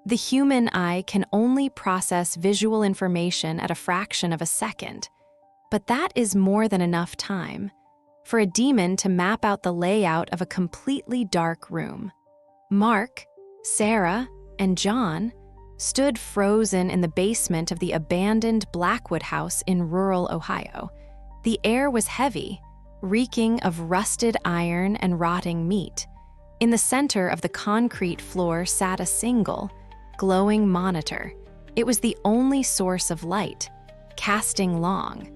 The human eye can only process visual information at a fraction of a second, but that is more than enough time for a demon to map out the layout of a completely dark room. Mark, Sarah, and John stood frozen in the basement of the abandoned Blackwood house in rural Ohio. The air was heavy, reeking of rusted iron and rotting meat. In the center of the concrete floor sat a single, glowing monitor. It was the only source of light, casting long,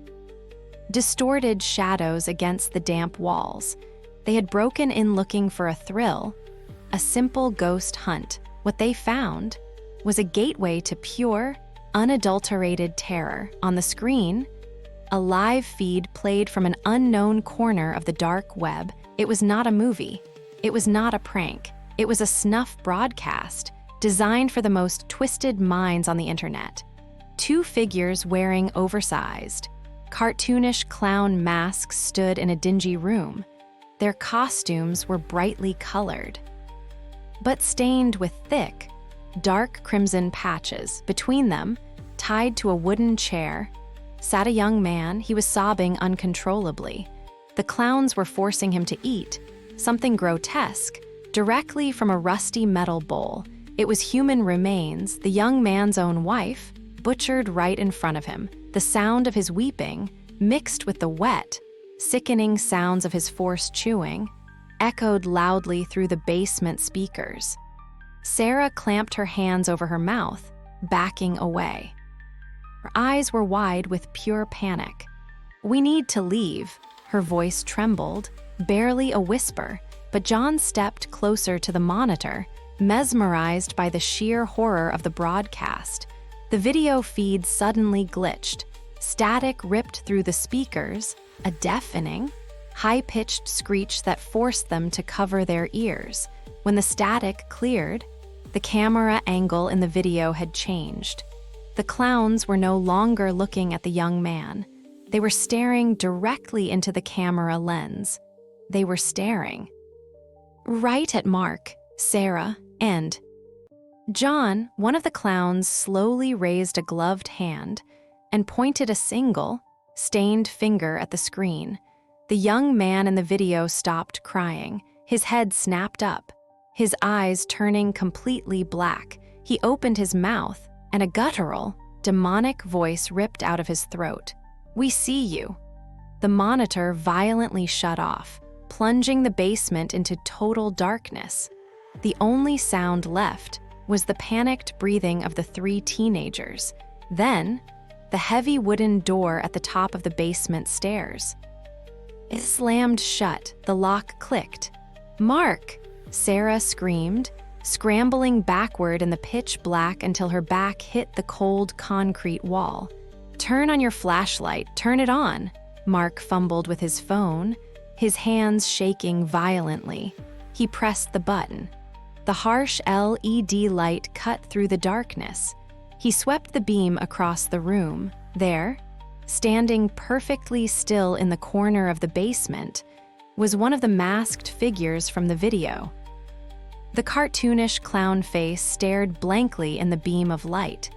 distorted shadows against the damp walls. They had broken in looking for a thrill, a simple ghost hunt. What they found was a gateway to pure, unadulterated terror. On the screen, a live feed played from an unknown corner of the dark web. It was not a movie. It was not a prank. It was a snuff broadcast designed for the most twisted minds on the internet. Two figures wearing oversized, cartoonish clown masks stood in a dingy room. Their costumes were brightly colored, but stained with thick, dark crimson patches. Between them, tied to a wooden chair, sat a young man. He was sobbing uncontrollably. The clowns were forcing him to eat something grotesque directly from a rusty metal bowl. It was human remains, the young man's own wife, butchered right in front of him. The sound of his weeping, mixed with the wet, sickening sounds of his forced chewing, echoed loudly through the basement speakers. Sarah clamped her hands over her mouth, backing away. Her eyes were wide with pure panic. "We need to leave," her voice trembled, barely a whisper, but John stepped closer to the monitor, mesmerized by the sheer horror of the broadcast. The video feed suddenly glitched. Static ripped through the speakers, a deafening, high-pitched screech that forced them to cover their ears. When the static cleared, the camera angle in the video had changed. The clowns were no longer looking at the young man. They were staring directly into the camera lens. They were staring right at Mark, Sarah, and John. One of the clowns slowly raised a gloved hand and pointed a single, stained finger at the screen. The young man in the video stopped crying. His head snapped up, his eyes turning completely black. He opened his mouth, and a guttural, demonic voice ripped out of his throat. "We see you." The monitor violently shut off, plunging the basement into total darkness. The only sound left was the panicked breathing of the three teenagers. Then, the heavy wooden door at the top of the basement stairs. It slammed shut, the lock clicked. "Mark!" Sarah screamed, scrambling backward in the pitch black until her back hit the cold concrete wall. "Turn on your flashlight, turn it on." Mark fumbled with his phone, his hands shaking violently. He pressed the button. The harsh LED light cut through the darkness. He swept the beam across the room. There, standing perfectly still in the corner of the basement, was one of the masked figures from the video. The cartoonish clown face stared blankly in the beam of light.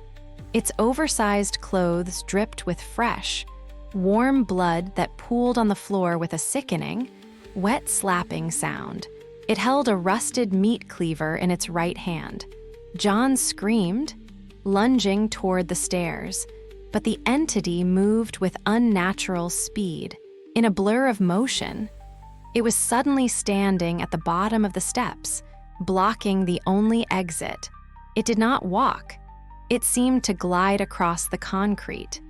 Its oversized clothes dripped with fresh, warm blood that pooled on the floor with a sickening, wet slapping sound. It held a rusted meat cleaver in its right hand. John screamed, lunging toward the stairs, but the entity moved with unnatural speed. In a blur of motion, it was suddenly standing at the bottom of the steps, blocking the only exit. It did not walk. It seemed to glide across the concrete,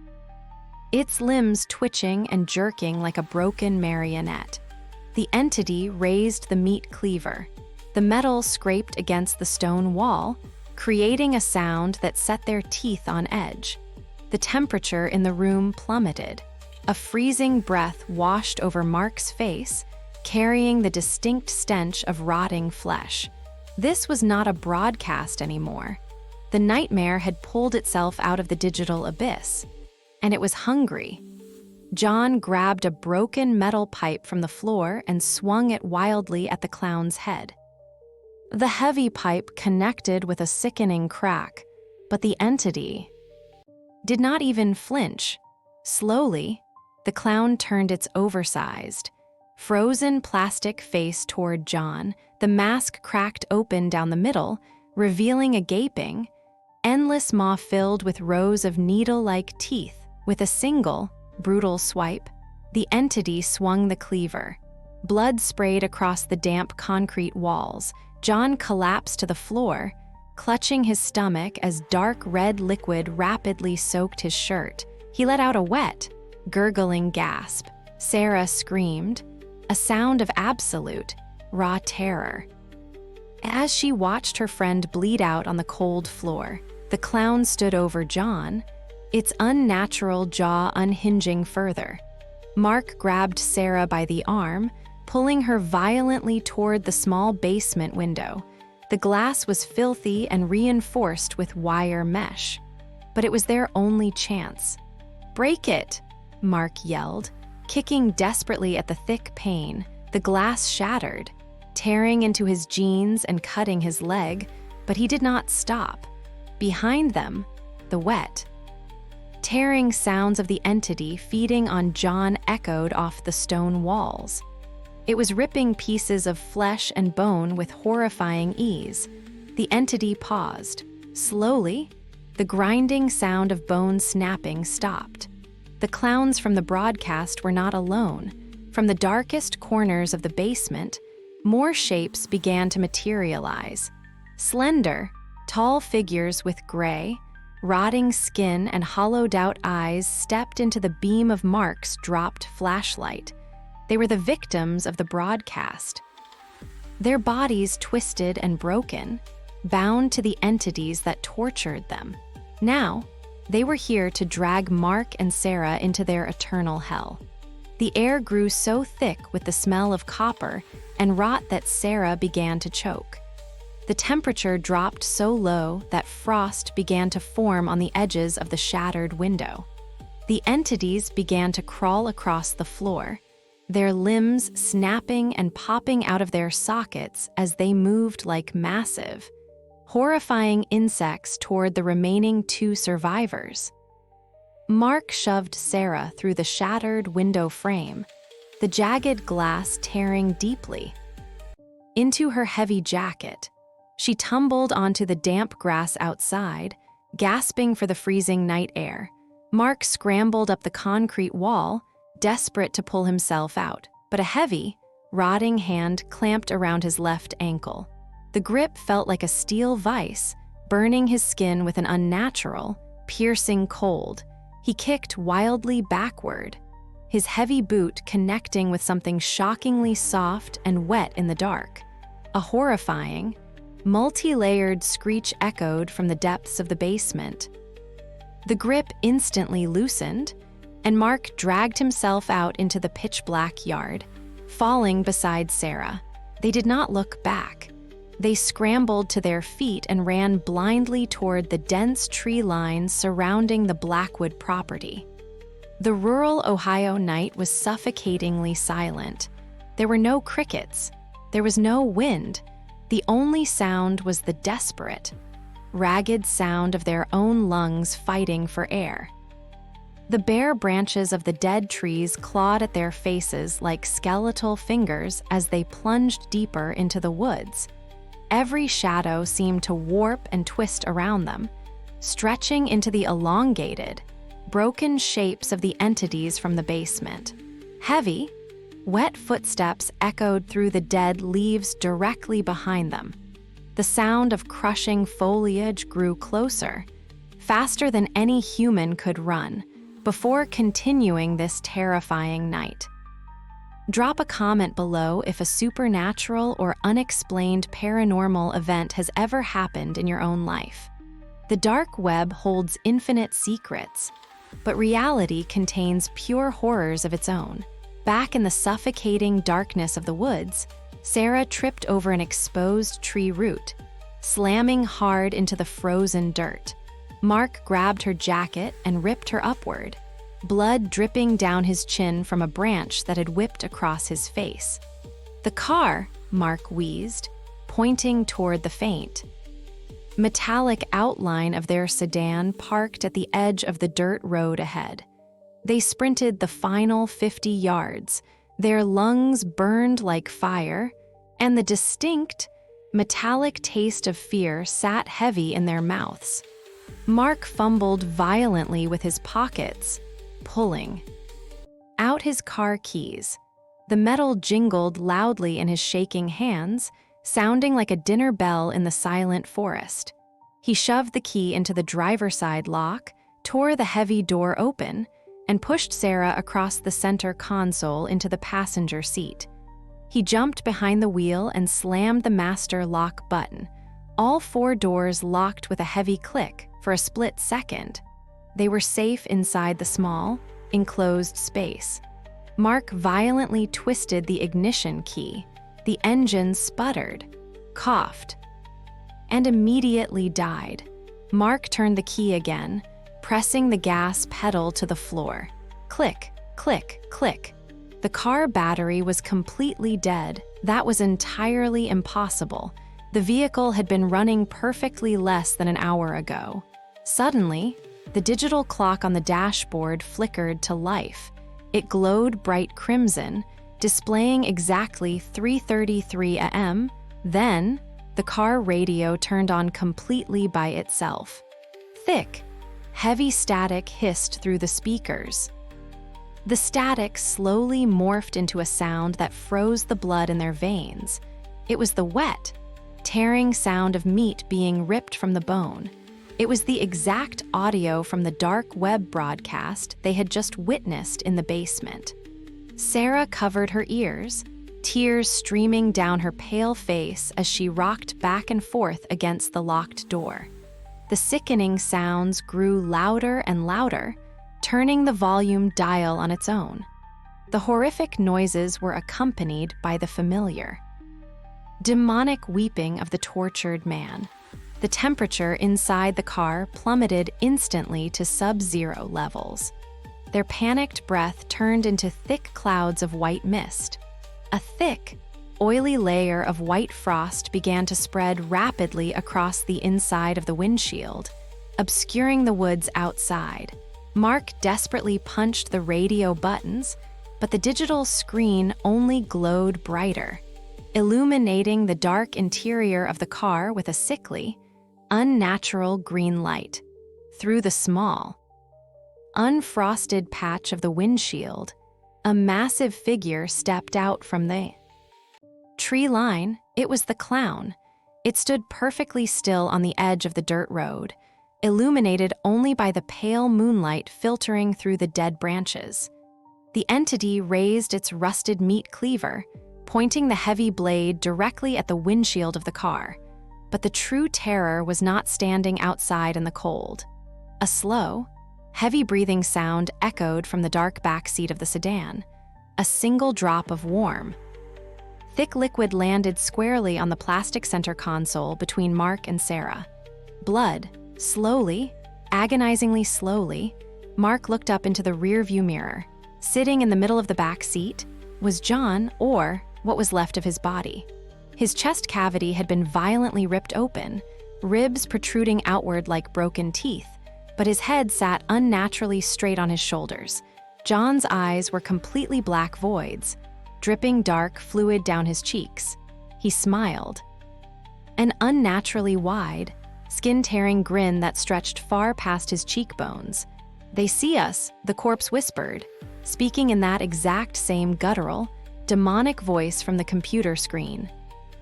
its limbs twitching and jerking like a broken marionette. The entity raised the meat cleaver. The metal scraped against the stone wall, creating a sound that set their teeth on edge. The temperature in the room plummeted. A freezing breath washed over Mark's face, carrying the distinct stench of rotting flesh. This was not a broadcast anymore. The nightmare had pulled itself out of the digital abyss, and it was hungry. John grabbed a broken metal pipe from the floor and swung it wildly at the clown's head. The heavy pipe connected with a sickening crack, but the entity did not even flinch. Slowly, the clown turned its oversized, frozen plastic face toward John. The mask cracked open down the middle, revealing a gaping, endless maw filled with rows of needle-like teeth. With a single, brutal swipe, the entity swung the cleaver. Blood sprayed across the damp concrete walls. John collapsed to the floor, clutching his stomach as dark red liquid rapidly soaked his shirt. He let out a wet, gurgling gasp. Sarah screamed, a sound of absolute, raw terror. As she watched her friend bleed out on the cold floor, the clown stood over John, its unnatural jaw unhinging further. Mark grabbed Sarah by the arm, pulling her violently toward the small basement window. The glass was filthy and reinforced with wire mesh, but it was their only chance. "Break it!" Mark yelled, kicking desperately at the thick pane. The glass shattered, tearing into his jeans and cutting his leg, but he did not stop. Behind them, the wet, tearing sounds of the entity feeding on John echoed off the stone walls. It was ripping pieces of flesh and bone with horrifying ease. The entity paused. Slowly, the grinding sound of bone snapping stopped. The clowns from the broadcast were not alone. From the darkest corners of the basement, more shapes began to materialize. Slender, tall figures with gray, rotting skin and hollowed-out eyes stepped into the beam of Mark's dropped flashlight. They were the victims of the broadcast. Their bodies twisted and broken, bound to the entities that tortured them. Now, they were here to drag Mark and Sarah into their eternal hell. The air grew so thick with the smell of copper and rot that Sarah began to choke. The temperature dropped so low that frost began to form on the edges of the shattered window. The entities began to crawl across the floor, their limbs snapping and popping out of their sockets as they moved like massive, horrifying insects toward the remaining two survivors. Mark shoved Sarah through the shattered window frame, the jagged glass tearing deeply into her heavy jacket. She tumbled onto the damp grass outside, gasping for the freezing night air. Mark scrambled up the concrete wall, desperate to pull himself out, but a heavy, rotting hand clamped around his left ankle. The grip felt like a steel vise, burning his skin with an unnatural, piercing cold. He kicked wildly backward, his heavy boot connecting with something shockingly soft and wet in the dark. A horrifying, multi-layered screech echoed from the depths of the basement. The grip instantly loosened, and Mark dragged himself out into the pitch-black yard, falling beside Sarah. They did not look back. They scrambled to their feet and ran blindly toward the dense tree lines surrounding the Blackwood property. The rural Ohio night was suffocatingly silent. There were no crickets. There was no wind. The only sound was the desperate, ragged sound of their own lungs fighting for air. The bare branches of the dead trees clawed at their faces like skeletal fingers as they plunged deeper into the woods. Every shadow seemed to warp and twist around them, stretching into the elongated, broken shapes of the entities from the basement. Heavy, wet footsteps echoed through the dead leaves directly behind them. The sound of crushing foliage grew closer, faster than any human could run, before continuing this terrifying night. Drop a comment below if a supernatural or unexplained paranormal event has ever happened in your own life. The dark web holds infinite secrets, but reality contains pure horrors of its own. Back in the suffocating darkness of the woods, Sarah tripped over an exposed tree root, slamming hard into the frozen dirt. Mark grabbed her jacket and ripped her upward, blood dripping down his chin from a branch that had whipped across his face. "The car," Mark wheezed, pointing toward the faint, metallic outline of their sedan parked at the edge of the dirt road ahead. They sprinted the final 50 yards, their lungs burned like fire, and the distinct, metallic taste of fear sat heavy in their mouths. Mark fumbled violently with his pockets, pulling out his car keys. The metal jingled loudly in his shaking hands, sounding like a dinner bell in the silent forest. He shoved the key into the driver's side lock, tore the heavy door open, and pushed Sarah across the center console into the passenger seat. He jumped behind the wheel and slammed the master lock button. All 4 doors locked with a heavy click for a split second. They were safe inside the small, enclosed space. Mark violently twisted the ignition key. The engine sputtered, coughed, and immediately died. Mark turned the key again, pressing the gas pedal to the floor. Click, click, click. The car battery was completely dead. That was entirely impossible. The vehicle had been running perfectly less than an hour ago. Suddenly, the digital clock on the dashboard flickered to life. It glowed bright crimson, displaying exactly 3:33 a.m. Then, the car radio turned on completely by itself. Thick, heavy static hissed through the speakers. The static slowly morphed into a sound that froze the blood in their veins. It was the wet, tearing sound of meat being ripped from the bone. It was the exact audio from the dark web broadcast they had just witnessed in the basement. Sarah covered her ears, tears streaming down her pale face as she rocked back and forth against the locked door. The sickening sounds grew louder and louder, turning the volume dial on its own. The horrific noises were accompanied by the familiar, demonic weeping of the tortured man. The temperature inside the car plummeted instantly to sub-zero levels. Their panicked breath turned into thick clouds of white mist. A thick, oily layer of white frost began to spread rapidly across the inside of the windshield, obscuring the woods outside. Mark desperately punched the radio buttons, but the digital screen only glowed brighter, illuminating the dark interior of the car with a sickly, unnatural green light. Through the small, unfrosted patch of the windshield, a massive figure stepped out from the tree line. It was the clown. It stood perfectly still on the edge of the dirt road, illuminated only by the pale moonlight filtering through the dead branches. The entity raised its rusted meat cleaver, pointing the heavy blade directly at the windshield of the car. But the true terror was not standing outside in the cold. A slow, heavy-breathing sound echoed from the dark back seat of the sedan. A single drop of warm, thick liquid landed squarely on the plastic center console between Mark and Sarah. Blood, slowly, agonizingly slowly, Mark looked up into the rearview mirror. Sitting in the middle of the back seat was John, or what was left of his body. His chest cavity had been violently ripped open, ribs protruding outward like broken teeth, but his head sat unnaturally straight on his shoulders. John's eyes were completely black voids, dripping dark fluid down his cheeks. He smiled. An unnaturally wide, skin-tearing grin that stretched far past his cheekbones. "They see us," the corpse whispered, speaking in that exact same guttural, demonic voice from the computer screen.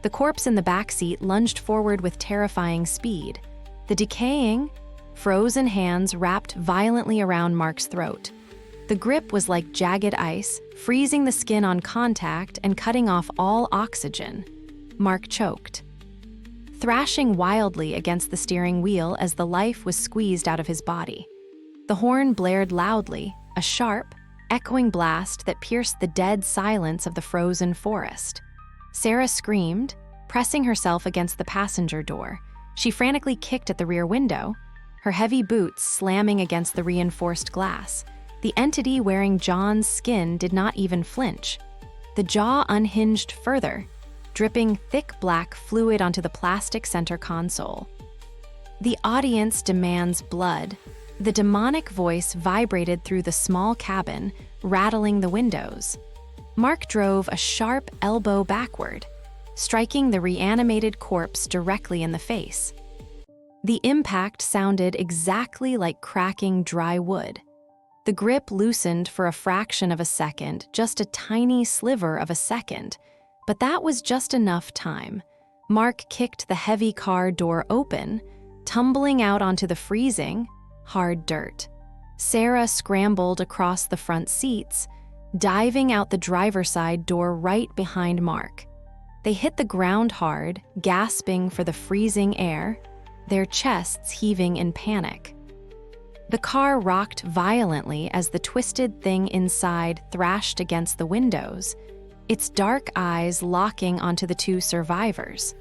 The corpse in the backseat lunged forward with terrifying speed. The decaying, frozen hands wrapped violently around Mark's throat. The grip was like jagged ice, freezing the skin on contact and cutting off all oxygen. Mark choked, thrashing wildly against the steering wheel as the life was squeezed out of his body. The horn blared loudly, a sharp, echoing blast that pierced the dead silence of the frozen forest. Sarah screamed, pressing herself against the passenger door. She frantically kicked at the rear window, her heavy boots slamming against the reinforced glass. The entity wearing John's skin did not even flinch. The jaw unhinged further, dripping thick black fluid onto the plastic center console. The audience demands blood. The demonic voice vibrated through the small cabin, rattling the windows. Mark drove a sharp elbow backward, striking the reanimated corpse directly in the face. The impact sounded exactly like cracking dry wood. The grip loosened for a fraction of a second, just a tiny sliver of a second, but that was just enough time. Mark kicked the heavy car door open, tumbling out onto the freezing, hard dirt. Sarah scrambled across the front seats, diving out the driver's side door right behind Mark. They hit the ground hard, gasping for the freezing air, their chests heaving in panic. The car rocked violently as the twisted thing inside thrashed against the windows, its dark eyes locking onto the two survivors.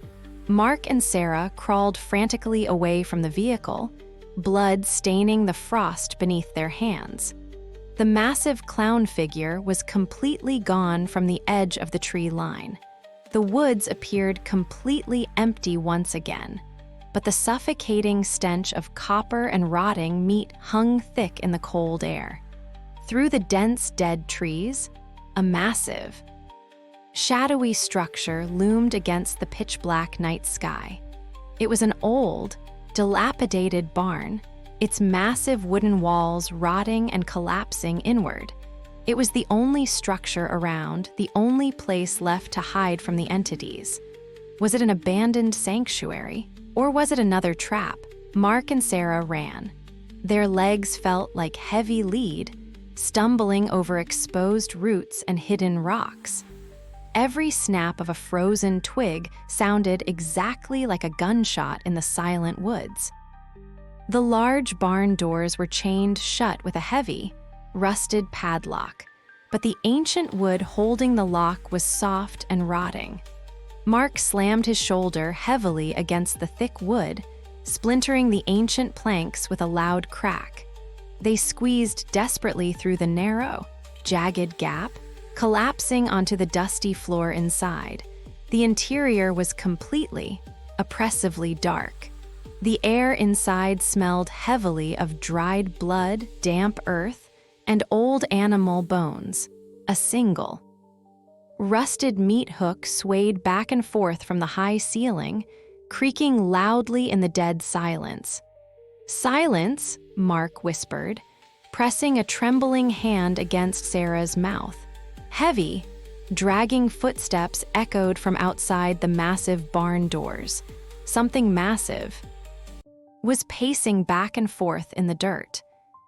Mark and Sarah crawled frantically away from the vehicle, blood staining the frost beneath their hands. The massive clown figure was completely gone from the edge of the tree line. The woods appeared completely empty once again, but the suffocating stench of copper and rotting meat hung thick in the cold air. Through the dense dead trees, a massive, shadowy structure loomed against the pitch-black night sky. It was an old, dilapidated barn, its massive wooden walls rotting and collapsing inward. It was the only structure around, the only place left to hide from the entities. Was it an abandoned sanctuary? Or was it another trap? Mark and Sarah ran. Their legs felt like heavy lead, stumbling over exposed roots and hidden rocks. Every snap of a frozen twig sounded exactly like a gunshot in the silent woods. The large barn doors were chained shut with a heavy, rusted padlock, but the ancient wood holding the lock was soft and rotting. Mark slammed his shoulder heavily against the thick wood, splintering the ancient planks with a loud crack. They squeezed desperately through the narrow, jagged gap, collapsing onto the dusty floor inside. The interior was completely, oppressively dark. The air inside smelled heavily of dried blood, damp earth, and old animal bones. A single rusted meat hook swayed back and forth from the high ceiling, creaking loudly in the dead silence. "Silence," Mark whispered, pressing a trembling hand against Sarah's mouth. Heavy, dragging footsteps echoed from outside the massive barn doors. Something massive was pacing back and forth in the dirt.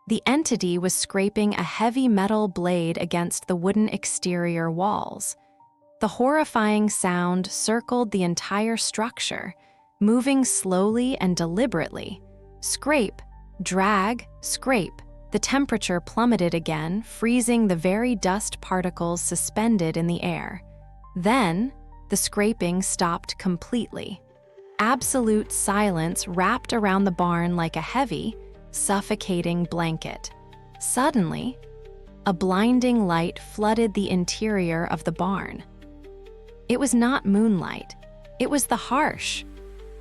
The entity was scraping a heavy metal blade against the wooden exterior walls. The horrifying sound circled the entire structure, moving slowly and deliberately. Scrape, drag, scrape. The temperature plummeted again, freezing the very dust particles suspended in the air. Then, the scraping stopped completely. Absolute silence wrapped around the barn like a heavy, suffocating blanket. Suddenly, a blinding light flooded the interior of the barn. It was not moonlight. It was the harsh,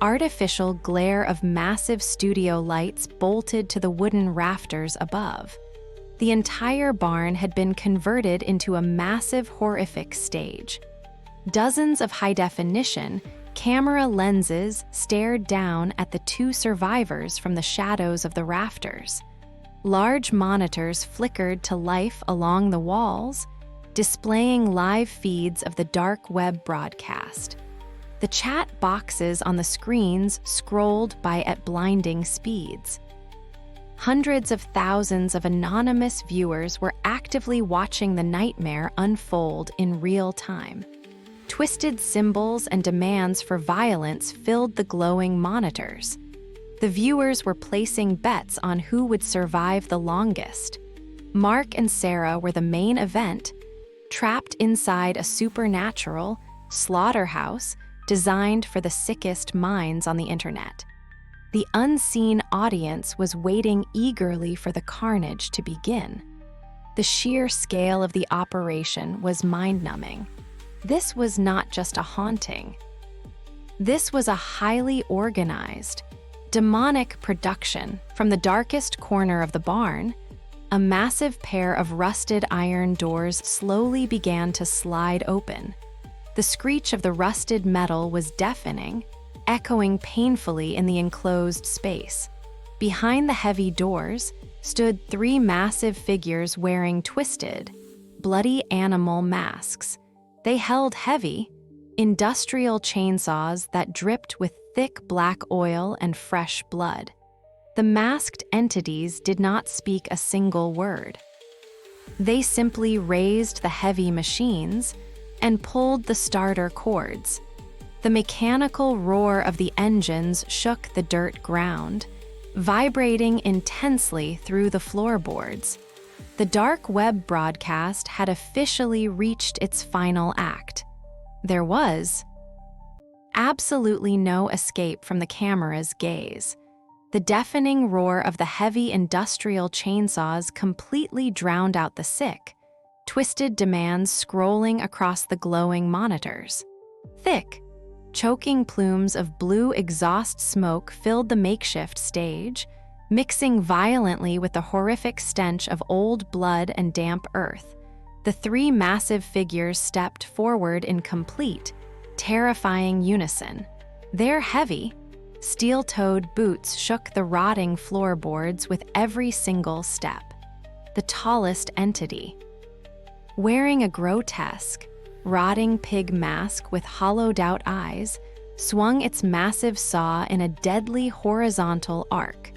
artificial glare of massive studio lights bolted to the wooden rafters above. The entire barn had been converted into a massive horrific stage. Dozens of high-definition camera lenses stared down at the two survivors from the shadows of the rafters. Large monitors flickered to life along the walls, displaying live feeds of the dark web broadcast. The chat boxes on the screens scrolled by at blinding speeds. Hundreds of thousands of anonymous viewers were actively watching the nightmare unfold in real time. Twisted symbols and demands for violence filled the glowing monitors. The viewers were placing bets on who would survive the longest. Mark and Sarah were the main event, trapped inside a supernatural slaughterhouse designed for the sickest minds on the internet. The unseen audience was waiting eagerly for the carnage to begin. The sheer scale of the operation was mind-numbing. this was not just a haunting. This was a highly organized, demonic production. From the darkest corner of the barn, a massive pair of rusted iron doors slowly began to slide open. The screech of the rusted metal was deafening, echoing painfully in the enclosed space. Behind the heavy doors stood three massive figures wearing twisted, bloody animal masks. They held heavy, industrial chainsaws that dripped with thick black oil and fresh blood. The masked entities did not speak a single word. They simply raised the heavy machines and pulled the starter cords. The mechanical roar of the engines shook the dirt ground, vibrating intensely through the floorboards. The dark web broadcast had officially reached its final act. There was absolutely no escape from the camera's gaze. The deafening roar of the heavy industrial chainsaws completely drowned out the sick, twisted demands scrolling across the glowing monitors. Thick, choking plumes of blue exhaust smoke filled the makeshift stage, mixing violently with the horrific stench of old blood and damp earth. The three massive figures stepped forward in complete, terrifying unison. Their heavy, steel-toed boots shook the rotting floorboards with every single step. The tallest entity, wearing a grotesque, rotting pig mask with hollowed-out eyes, swung its massive saw in a deadly horizontal arc.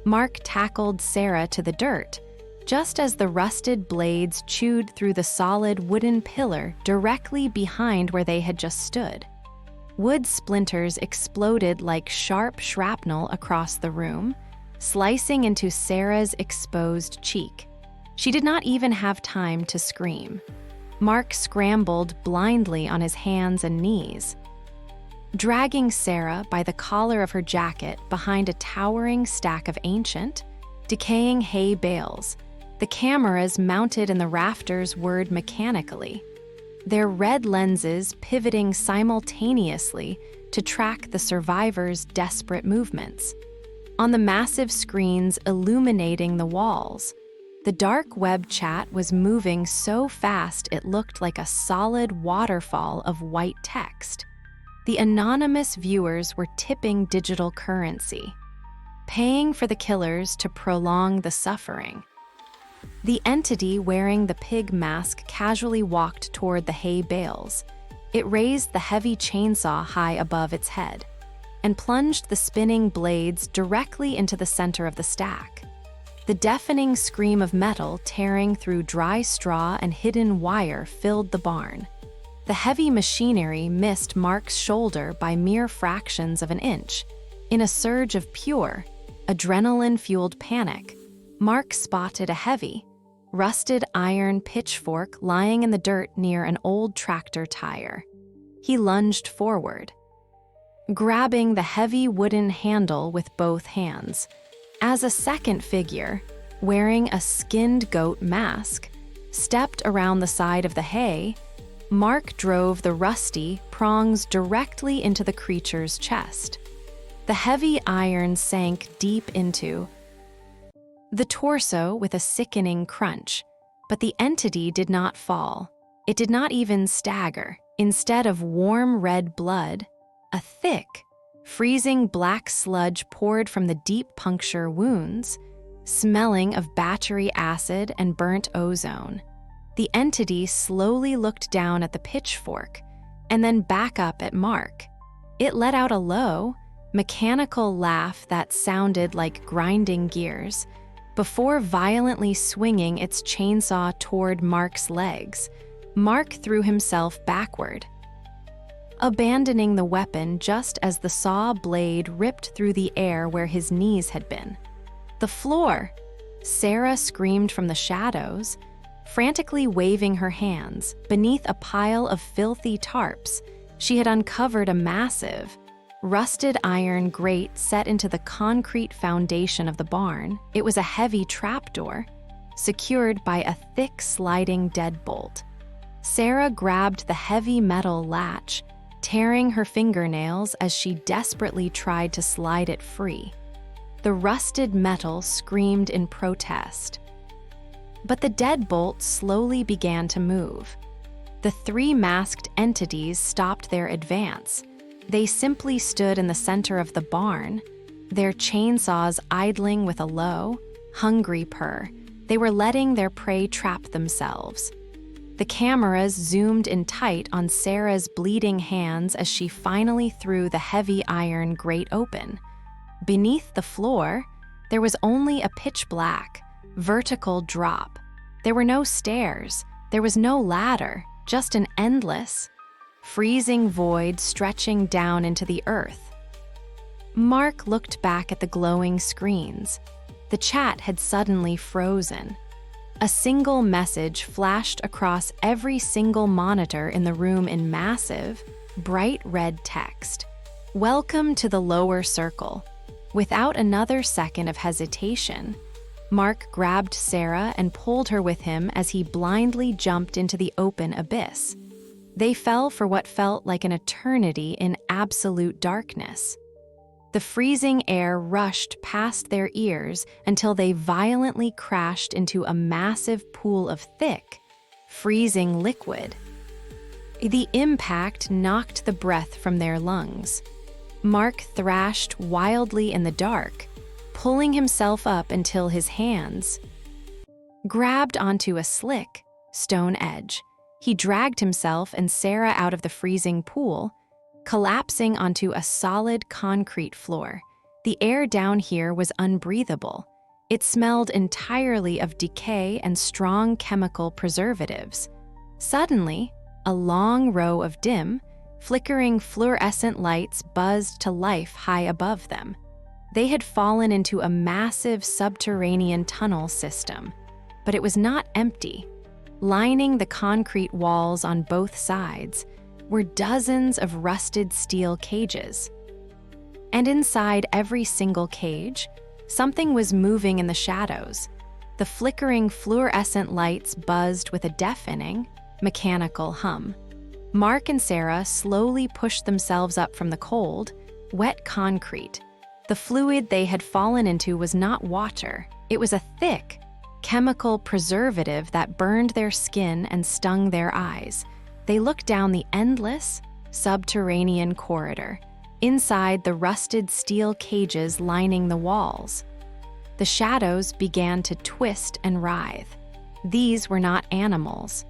Mark tackled Sarah to the dirt, just as the rusted blades chewed through the solid wooden pillar directly behind where they had just stood. Wood splinters exploded like sharp shrapnel across the room, slicing into Sarah's exposed cheek. She did not even have time to scream. Mark scrambled blindly on his hands and knees, dragging Sarah by the collar of her jacket behind a towering stack of ancient, decaying hay bales. The cameras mounted in the rafters whirred mechanically, their red lenses pivoting simultaneously to track the survivors' desperate movements. On the massive screens illuminating the walls, the dark web chat was moving so fast it looked like a solid waterfall of white text. The anonymous viewers were tipping digital currency, paying for the killers to prolong the suffering. The entity wearing the pig mask casually walked toward the hay bales. It raised the heavy chainsaw high above its head and plunged the spinning blades directly into the center of the stack. The deafening scream of metal tearing through dry straw and hidden wire filled the barn. The heavy machinery missed Mark's shoulder by mere fractions of an inch. In a surge of pure, adrenaline-fueled panic, Mark spotted a heavy, rusted iron pitchfork lying in the dirt near an old tractor tire. He lunged forward, grabbing the heavy wooden handle with both hands. As a second figure, wearing a skinned goat mask, stepped around the side of the hay, Mark drove the rusty prongs directly into the creature's chest. The heavy iron sank deep into the torso with a sickening crunch, but the entity did not fall. It did not even stagger. Instead of warm red blood, a thick, freezing black sludge poured from the deep puncture wounds, smelling of battery acid and burnt ozone. The entity slowly looked down at the pitchfork and then back up at Mark. It let out a low, mechanical laugh that sounded like grinding gears before violently swinging its chainsaw toward Mark's legs. Mark threw himself backward, abandoning the weapon just as the saw blade ripped through the air where his knees had been. The floor! Sarah screamed from the shadows, frantically waving her hands. Beneath a pile of filthy tarps, she had uncovered a massive, rusted iron grate set into the concrete foundation of the barn. It was a heavy trapdoor, secured by a thick sliding deadbolt. Sarah grabbed the heavy metal latch, tearing her fingernails as she desperately tried to slide it free. The rusted metal screamed in protest. But the deadbolt slowly began to move. The three masked entities stopped their advance. They simply stood in the center of the barn, their chainsaws idling with a low, hungry purr. They were letting their prey trap themselves. The cameras zoomed in tight on Sarah's bleeding hands as she finally threw the heavy iron grate open. Beneath the floor, there was only a pitch-black, vertical drop. There were no stairs, there was no ladder, just an endless, freezing void stretching down into the earth. Mark looked back at the glowing screens. The chat had suddenly frozen. A single message flashed across every single monitor in the room in massive, bright red text. "Welcome to the lower circle." Without another second of hesitation, Mark grabbed Sarah and pulled her with him as he blindly jumped into the open abyss. They fell for what felt like an eternity in absolute darkness. The freezing air rushed past their ears until they violently crashed into a massive pool of thick, freezing liquid. The impact knocked the breath from their lungs. Mark thrashed wildly in the dark, pulling himself up until his hands grabbed onto a slick stone edge. He dragged himself and Sarah out of the freezing pool, collapsing onto a solid concrete floor. The air down here was unbreathable. It smelled entirely of decay and strong chemical preservatives. Suddenly, a long row of dim, flickering fluorescent lights buzzed to life high above them. They had fallen into a massive subterranean tunnel system, but it was not empty. Lining the concrete walls on both sides were dozens of rusted steel cages. And inside every single cage, something was moving in the shadows. The flickering fluorescent lights buzzed with a deafening, mechanical hum. Mark and Sarah slowly pushed themselves up from the cold, wet concrete. The fluid they had fallen into was not water. It was a thick, chemical preservative that burned their skin and stung their eyes. They looked down the endless, subterranean corridor, inside the rusted steel cages lining the walls. The shadows began to twist and writhe. These were not animals.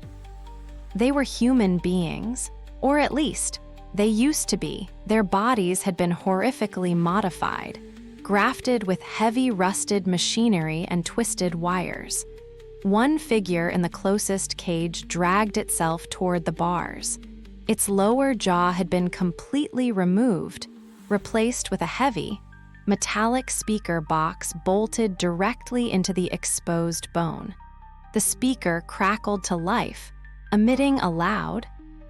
They were human beings, or at least, they used to be. Their bodies had been horrifically modified, grafted with heavy rusted machinery and twisted wires. One figure in the closest cage dragged itself toward the bars. Its lower jaw had been completely removed, replaced with a heavy, metallic speaker box bolted directly into the exposed bone. The speaker crackled to life, emitting a loud,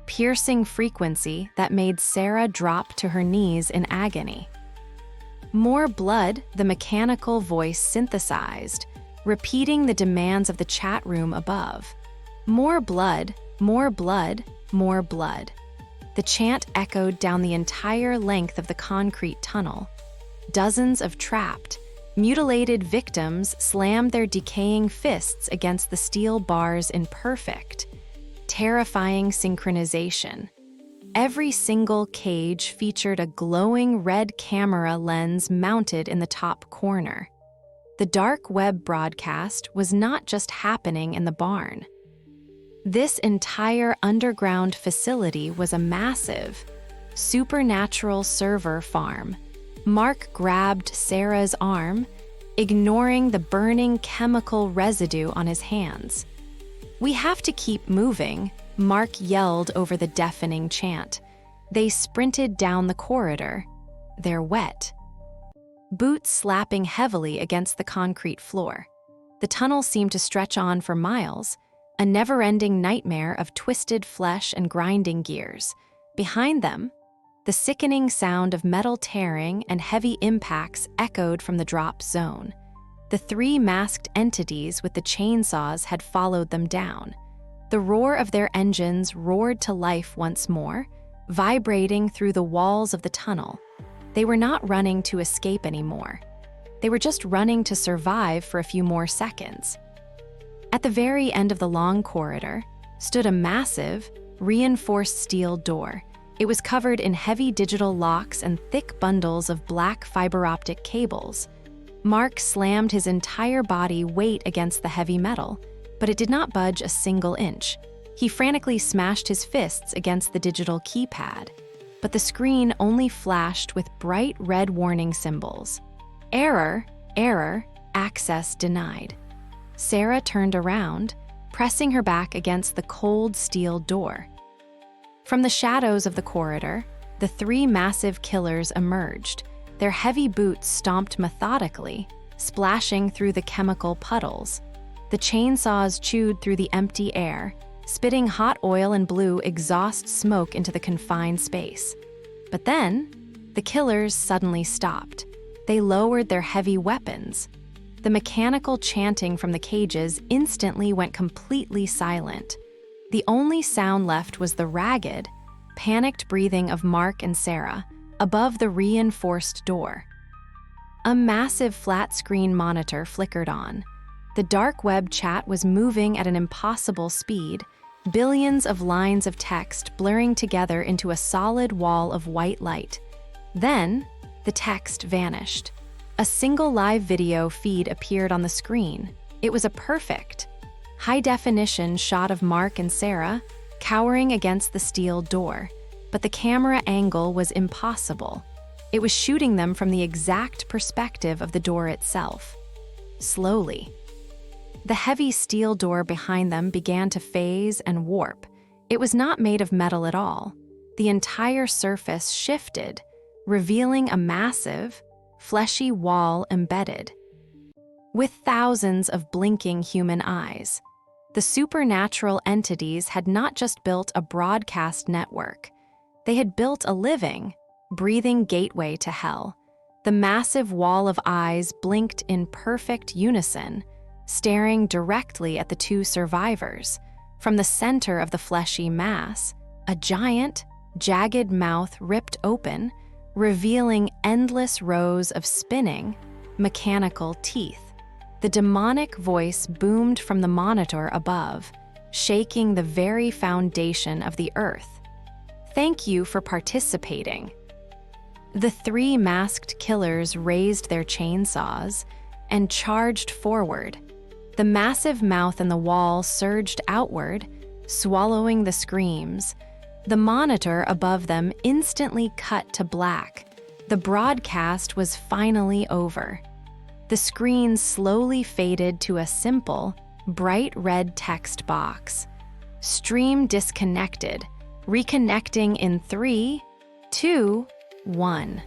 piercing frequency that made Sarah drop to her knees in agony. "More blood," the mechanical voice synthesized, repeating the demands of the chat room above. "More blood, more blood, more blood." The chant echoed down the entire length of the concrete tunnel. Dozens of trapped, mutilated victims slammed their decaying fists against the steel bars in perfect, terrifying synchronization. Every single cage featured a glowing red camera lens mounted in the top corner. The dark web broadcast was not just happening in the barn. This entire underground facility was a massive, supernatural server farm. Mark grabbed Sarah's arm, ignoring the burning chemical residue on his hands. "We have to keep moving," Mark yelled over the deafening chant. They sprinted down the corridor. They're wet. Boots slapping heavily against the concrete floor. The tunnel seemed to stretch on for miles, a never-ending nightmare of twisted flesh and grinding gears. Behind them, the sickening sound of metal tearing and heavy impacts echoed from the drop zone. The three masked entities with the chainsaws had followed them down. The roar of their engines roared to life once more, vibrating through the walls of the tunnel. They were not running to escape anymore. They were just running to survive for a few more seconds. At the very end of the long corridor stood a massive, reinforced steel door. It was covered in heavy digital locks and thick bundles of black fiber optic cables. Mark slammed his entire body weight against the heavy metal, but it did not budge a single inch. He frantically smashed his fists against the digital keypad, but the screen only flashed with bright red warning symbols. Error, error, access denied. Sarah turned around, pressing her back against the cold steel door. From the shadows of the corridor, the three massive killers emerged. Their heavy boots stomped methodically, splashing through the chemical puddles. The chainsaws chewed through the empty air, spitting hot oil and blue exhaust smoke into the confined space. But then, the killers suddenly stopped. They lowered their heavy weapons. The mechanical chanting from the cages instantly went completely silent. The only sound left was the ragged, panicked breathing of Mark and Sarah above the reinforced door. A massive flat-screen monitor flickered on. The dark web chat was moving at an impossible speed, billions of lines of text blurring together into a solid wall of white light. Then, the text vanished. A single live video feed appeared on the screen. It was a perfect, high-definition shot of Mark and Sarah cowering against the steel door, but the camera angle was impossible. It was shooting them from the exact perspective of the door itself. Slowly, the heavy steel door behind them began to phase and warp. It was not made of metal at all. The entire surface shifted, revealing a massive, fleshy wall embedded. With thousands of blinking human eyes, the supernatural entities had not just built a broadcast network. They had built a living, breathing gateway to hell. The massive wall of eyes blinked in perfect unison, staring directly at the two survivors. From the center of the fleshy mass, a giant, jagged mouth ripped open, revealing endless rows of spinning, mechanical teeth. The demonic voice boomed from the monitor above, shaking the very foundation of the earth. "Thank you for participating." The three masked killers raised their chainsaws and charged forward. The massive mouth in the wall surged outward, swallowing the screams. The monitor above them instantly cut to black. The broadcast was finally over. The screen slowly faded to a simple, bright red text box. Stream disconnected, reconnecting in 3, 2, 1.